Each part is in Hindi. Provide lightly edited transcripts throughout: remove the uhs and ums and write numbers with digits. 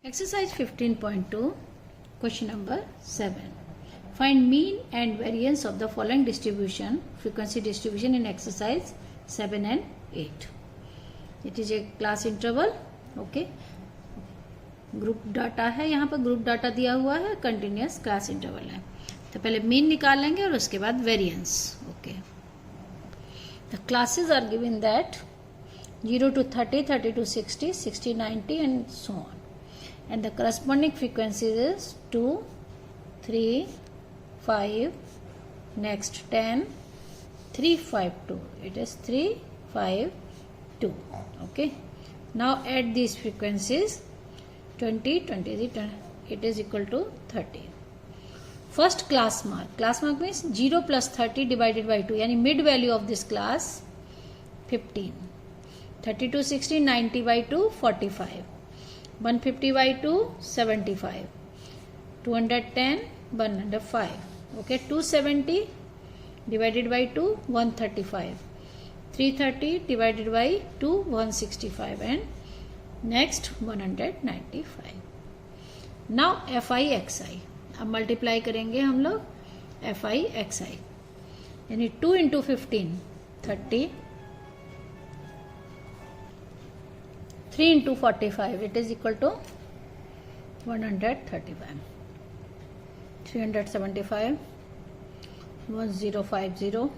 Exercise 15.2, question number 7. Find mean and variance of the following distribution, frequency distribution in exercise 7 and 8. It is a class interval. Okay. Group data है, यहाँ पर ग्रुप डाटा दिया हुआ है, कंटिन्यूस क्लास इंटरवल है. तो पहले मीन निकाल लेंगे और उसके बाद variance. Okay. The classes are given that 0 to 30, 30 to 60, 60, 90 and so on. And the corresponding frequencies is 2, 3, 5, next 10, 3, 5, 2. It is 3, 5, 2. Okay. Now add these frequencies. 20, 20, it is equal to 30. First class mark. Class mark means 0 plus 30 divided by 2. Yani mid value of this class 15. 30 to 60, 90 by 2, 45. 150 by 2, 75. 210, 105. Okay, 270 divided by 2, 135. 330 divided by 2, 165. And next 195. Now fi xi. अब मल्टीप्लाई करेंगे हम लोग fi xi. यानी 2 into 15, 30. 3 into 45, it is equal to 135. 375, 1050,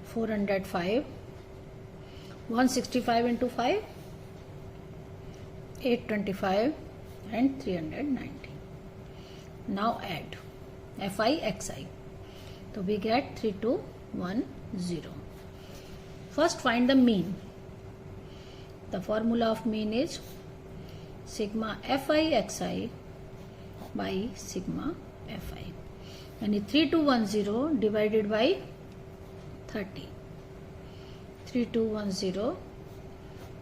405, 165 into 5, 825 and 390. Now add fi xi. So we get 3210. First find the mean. The formula of mean is sigma fi xi by sigma fi. And 3210 divided by 30. 3210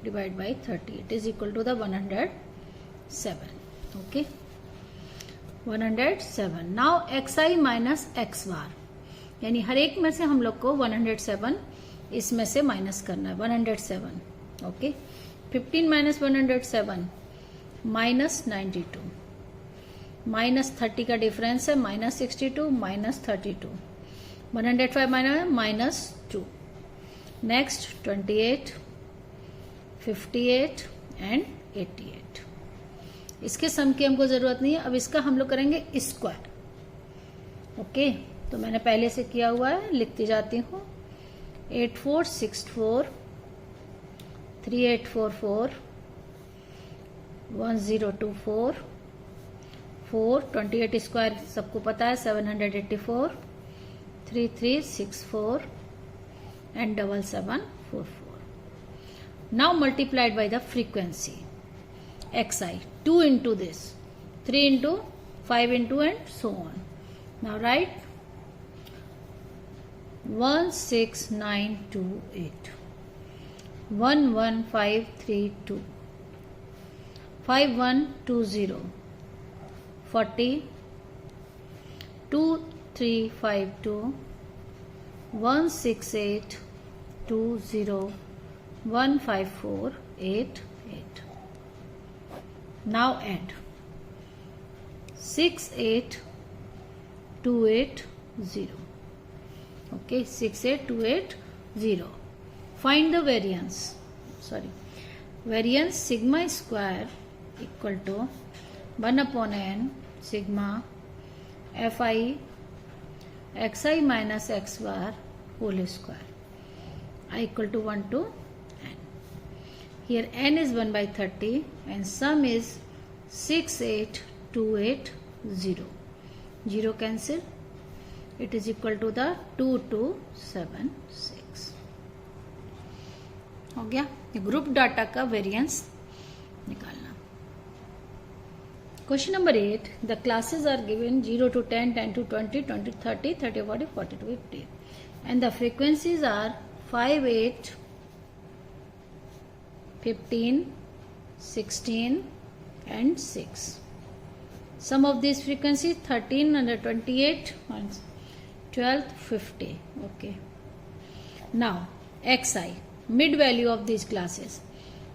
divided by 30. It is equal to the 107. Okay. 107. Now xi minus x bar. यानी हर एक में से हम लोग को 107 इसमें से माइनस करना है. 107. ओके. 15 minus 107 minus 92. minus 30 का डिफरेंस है minus 62 minus 32. 105 minus 2. Next 28, 58 and 88. इसके सम की हमको जरूरत नहीं है. अब इसका हम लोग करेंगे स्क्वायर. ओके. तो मैंने पहले से किया हुआ है, लिखती जाती हूँ. 8464, 3844, 1024, 4, 28 स्क्वायर सबको पता है 784, 3364 and 7744. Now multiplied by the frequency xi. 2 into this, 3 into, 5 into and so on. Now write 16928, 11532, 5120, 40, 2352, 16820, 15488. Now add 68280. Okay, 68280. Find the variance. Variance sigma square equal to 1 upon n sigma fi xi minus x bar whole square I equal to 1 to n. Here n is 1 by 30 and sum is 68280. 0 cancel. It is equal to the 2276. हो गया. ग्रुप डाटा का वेरिएंस निकालना. Question number 8. The classes are given 0 to 10, 10 to 20, 20 to 30, 30 to 40, 40 to 50. And the frequencies are 5, 8, 15, 16 and 6. Sum of these frequencies 13 under 28, 12, 50. Okay. Now xi, mid value of these classes.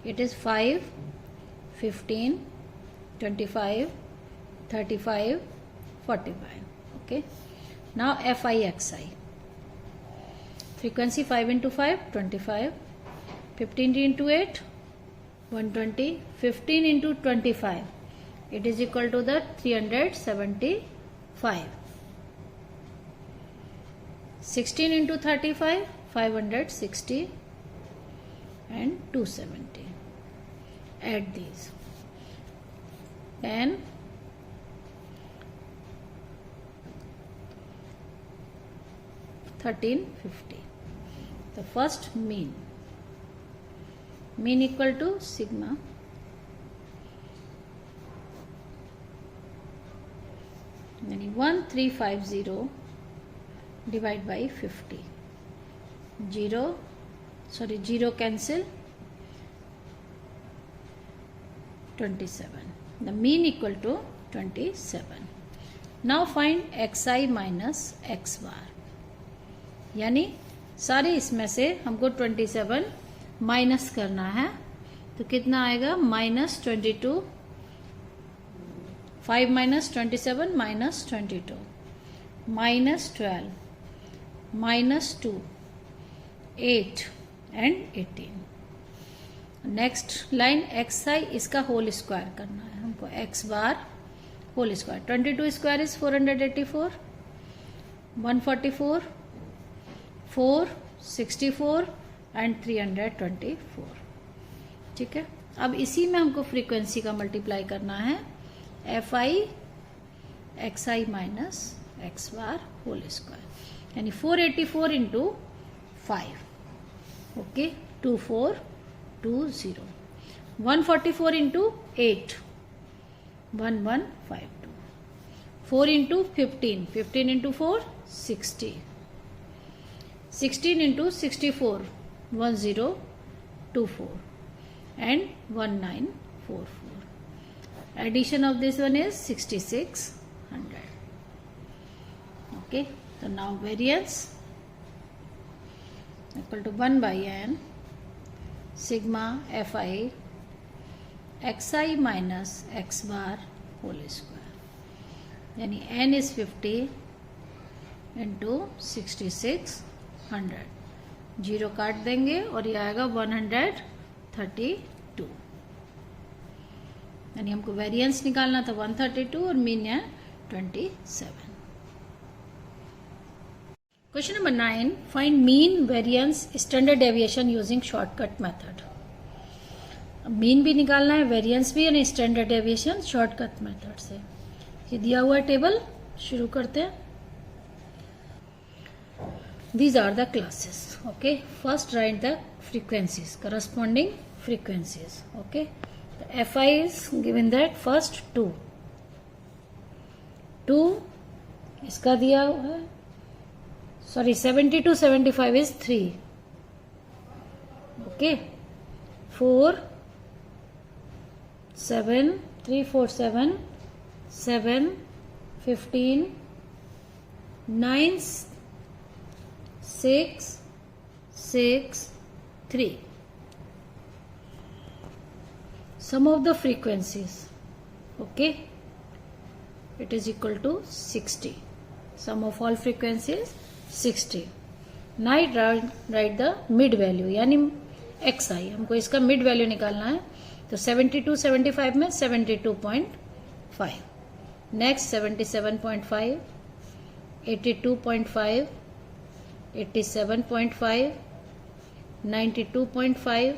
It is 5, 15, 25, 35, 45. Okay. Now Fi Xi. Frequency 5 into 5, 25. 15 into 8, 120. 15 into 25, it is equal to the 375. 16 into 35, 560 and 270. Add these. 10, 1350. The first mean equal to sigma यानी 1350 divide by 50. 0 cancel. 27. The mean equal to 27. Now find xi minus x bar. यानी सारे इसमें से हमको 27 माइनस करना है, तो कितना आएगा? -22. 5 minus 27 minus 22 minus 12 minus 2 8 and 18. Next line xi इसका होल स्क्वायर करना है हमको. x bar whole square. 22 square is 484, 144, 4, 64 and 324. ठीक है. अब इसी में हमको फ्रीक्वेंसी का मल्टीप्लाई करना है. Fi xi minus x bar whole square यानी 484 into 5. Okay. 2420. 144 into 8 1152. 4 into 15. 15 into 4 60. 16 into 64 1024 and 1944. Addition of this one is 6600. Okay, so now variance equal to 1 by n sigma Fi xi minus x bar whole square. यानी n is 50 into 6600. 0 काट देंगे और ये आएगा 132. यानी हमको वेरिएंस निकालना था 132 और मीन है 27. Question number 9. Find mean, variance, standard deviation using shortcut method. Mean भी निकालना है, वेरिएंस भी और स्टैंडर्ड डेविएशन शॉर्टकट मेथड से. ये दिया हुआ टेबल, शुरू करते हैं. These are the classes. Okay, first write the frequencies, corresponding frequencies. Okay, the Fi is given that first 2 इसका दिया हुआ है. Sorry, 70 to 75 is 3. Okay, 4 7 3 4 7 7 15 9 6 6 3. Sum of the frequencies, okay, it is equal to 60. Sum of all frequencies 60. Now write the mid value यानी xi. हमको इसका मिड वैल्यू निकालना है. तो 72 75 में 72.5. नेक्स्ट 77.5, 82.5, 87.5, 92.5.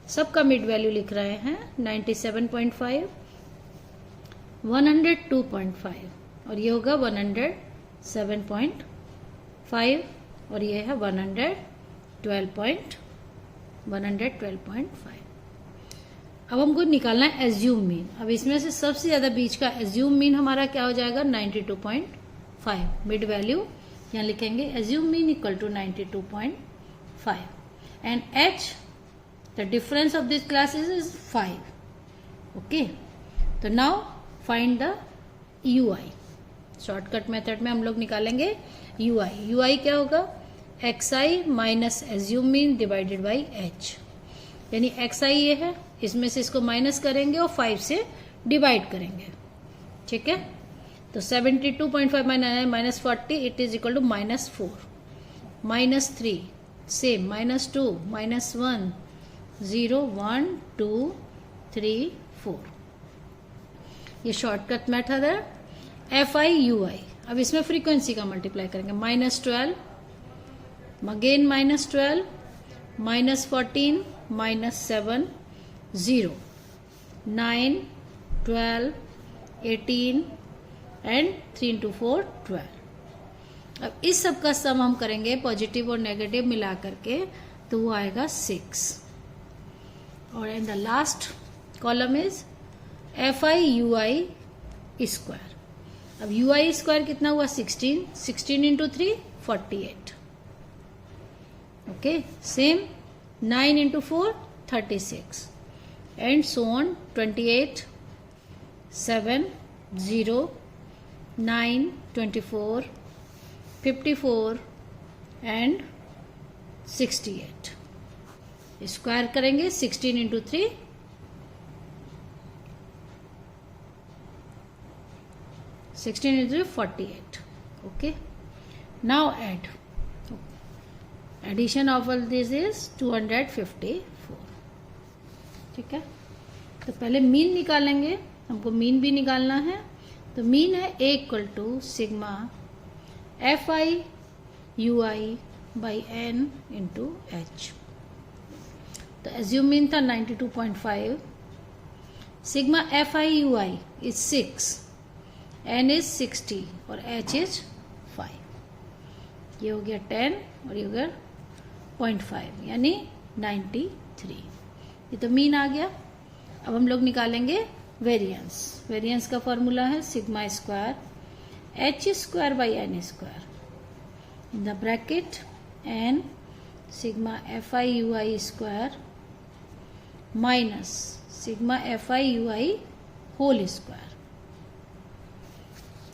सबका मिड वैल्यू लिख रहे हैं. 97.5, 102.5 और ये होगा 107.5 और ये है 112.5. अब हमको निकालना है एज्यूम मीन. अब इसमें से सबसे ज्यादा बीच का एज्यूम मीन हमारा क्या हो जाएगा? 92.5. मिड वैल्यू यहाँ लिखेंगे. Assume mean equal to 92.5 and h the difference of this classes is 5. Okay, तो now find the ui. Shortcut method में हम लोग निकालेंगे ui. ui क्या होगा? xi minus assume mean divided by h. यानी xi ये है, इसमें से इसको माइनस करेंगे और 5 से डिवाइड करेंगे, ठीक है। तो 72.5 minus 40 it is equal to -4, -3 same, -2 -1 0 1 2 3 4। ये शॉर्टकट मेथड है FI/UI। अब इसमें फ्रीक्वेंसी का मल्टीप्लाई करेंगे, -12 अगेन -12 -14 -7 0 9 12 18 एंड 3 into 4 12। अब इस सब का सम हम करेंगे पॉजिटिव और नेगेटिव मिला करके, तो वो आएगा 6। और in the last column is FI/UI square. अब UI स्क्वायर कितना हुआ 16, 16 into 3 48, okay. Same 9 into 4 36 and so on 28 7 0 9 24 54 and 68। Square करेंगे 16 into 3 16 into 3 48, okay। Now add, addition of all this is 254, ठीक है। तो पहले मीन निकालेंगे, हमको मीन भी निकालना है। तो मीन है A equal to sigma FI/UI by N into H। तो एज्यूम मीन था 92.5, sigma FI/UI is 6, N is 60 और H इज 5। ये हो गया 10 और ये हो गया 0.5 यानी 93। ये तो मीन आ गया। अब हम लोग निकालेंगे वेरिएंस। वेरिएंस का फॉर्मूला है sigma square H square by N square in the bracket N sigma FI/UI square minus sigma FI/UI whole square.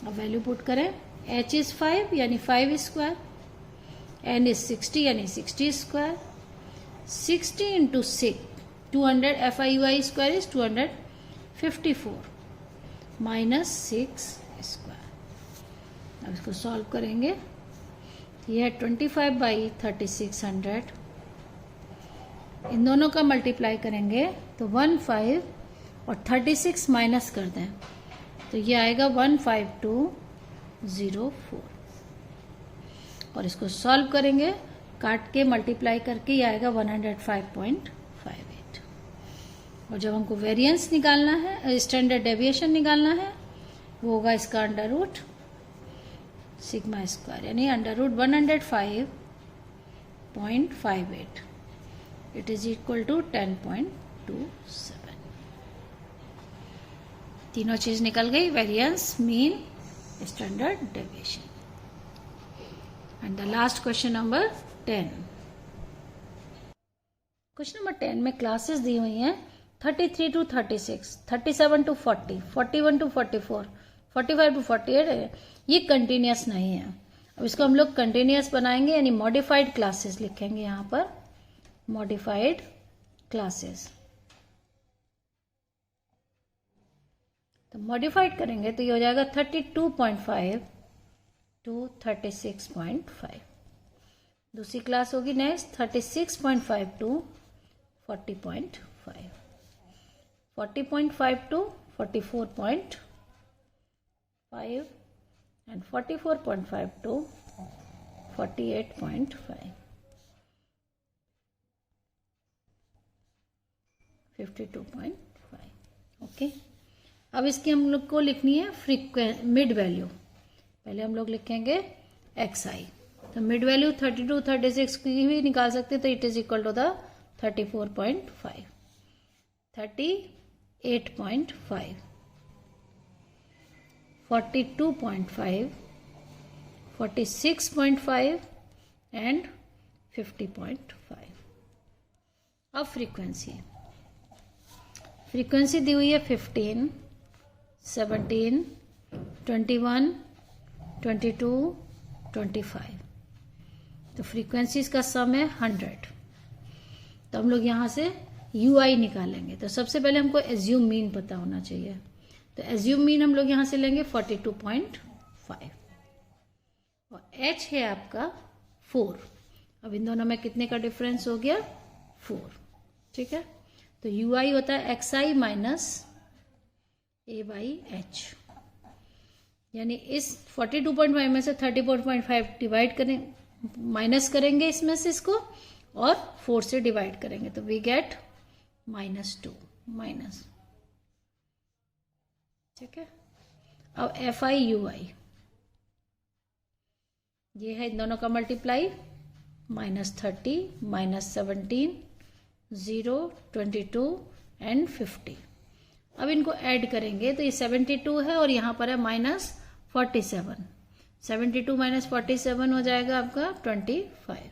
अब वैल्यू पुट करें, H इज 5 यानी 5 स्क्वायर, N इज 60 यानी 60 square, 60 into 6 200 FI/UI square is 254 minus 6 square. अब इसको सॉल्व करेंगे, यह है 25 बाई 3600, इन दोनों का मल्टीप्लाई करेंगे तो 15 और 36 माइनस कर दें तो ये आएगा 15204। और इसको सॉल्व करेंगे, काट के मल्टीप्लाई करके ये आएगा 105.58। और जब हमको वेरिएंस निकालना है, स्टैंडर्ड डेविएशन निकालना है, वो होगा इसका अंडर रूट सिग्मा स्क्वायर यानी under root 105.58। It is equal to 10.27। तीनों चीज निकल गई, variance, mean, standard deviation. And the last question number 10। Question number 10 में क्लासेस दी हुई हैं 33 to 36, 37 to 40, 41 to 44, 45 to 48। ये कंटिन्यूस नहीं है। अब इसको हम लोग कंटिन्यूस बनाएंगे यानी मॉडिफाइड क्लासेस लिखेंगे यहाँ पर, मॉडिफाइड क्लासेस। तो मॉडिफाइड करेंगे तो ये हो जाएगा 32.5 to 36.5। दूसरी क्लास होगी next 36.5 to 40.5, 40.5 to 44.5 and 44.5 to 48.5, 52.5, okay. अब इसकी हम लोग को लिखनी है मिड वैल्यू। पहले हम लोग लिखेंगे XI, तो मिड वैल्यू 32 36 की भी निकाल सकते, तो it is equal to the 34.5, 38.5, 42.5, 46.5 and 50.5। अब फ्रीक्वेंसी दी हुई है 15, 17, 21, 22, 25। तो फ्रीक्वेंसीज का सम है 100। तो हम लोग यहाँ से UI निकालेंगे। तो सबसे पहले हमको एज्यूम मीन पता होना चाहिए। तो एज्यूम मीन हम लोग यहाँ से लेंगे 42.5 और h है आपका 4। अब इन दोनों में कितने का डिफरेंस हो गया 4। ठीक है, तो ui होता है xi minus a by h, यानी इस 42.5 में से 30.5 डिवाइड करें, माइनस करेंगे इसमें से इसको और 4 से डिवाइड करेंगे तो वी गेट -2 माइनस। ठीक है, अब FI ये है इन दोनों का मल्टीप्लाई, -30 -17 0 22 एंड 50। अब इनको ऐड करेंगे तो ये 72 है और यहाँ पर है -47। 72 - 47 हो जाएगा आपका 25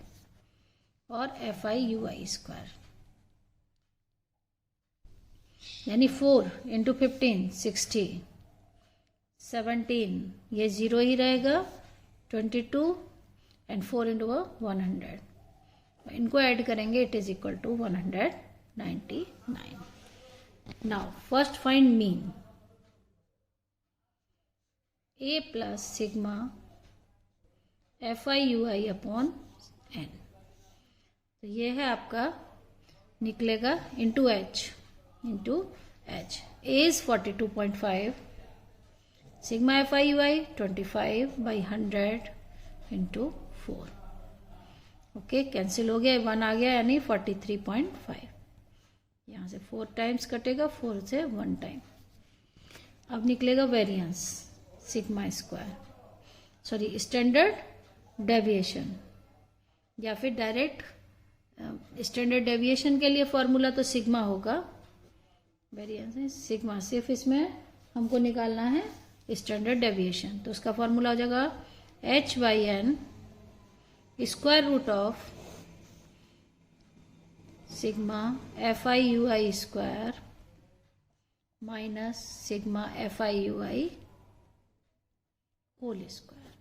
और FI स्क्वायर यानी 4 × 15 60, 17 ये 0 ही रहेगा, 22 एंड 4 × 100 इनको ऐड करेंगे it is equal to 199। Now first find mean a plus sigma FI upon n। तो ये है आपका निकलेगा into h a is 42.5, sigma FI 25/100 into 4। Okay, cancel हो गया, 1 आ गया यानी 43.5। यहाँ से 4 टाइम्स कटेगा, 4 से 1 टाइम। अब निकलेगा variance sigma square, sorry standard deviation, या फिर डायरेक्ट स्टैंडर्ड डेविएशन के लिए फॉर्मूला तो सिग्मा होगा, वेरिएंस सिग्मा, सिर्फ इसमें हमको निकालना है स्टैंडर्ड डेविएशन। तो उसका फॉर्मूला हो जाएगा h/n square root of sigma FI square minus sigma FI whole square.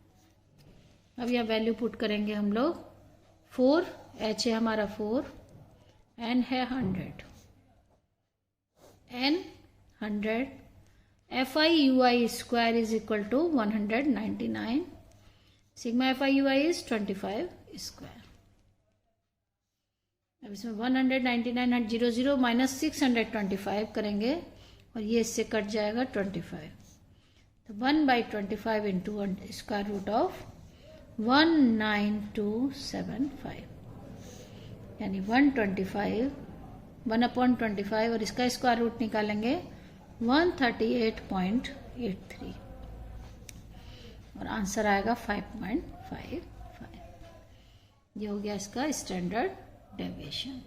अब यह वैल्यू पुट करेंगे हम लोग, 4 h है हमारा 4, n है 100, n 100, FI square is equal to 199, sigma FI is 25 square. अब इसमें 199 0 0 माइनस 625 करेंगे और ये इससे कट जाएगा 25, तो 1/25 इंटू स्क्वायर रूट ऑफ 19275 यानी 125 1/25 और इसका स्क्वायर रूट निकालेंगे 138.83 और आंसर आएगा 5.55। ये हो गया इसका स्टैंडर्ड डेविएशन।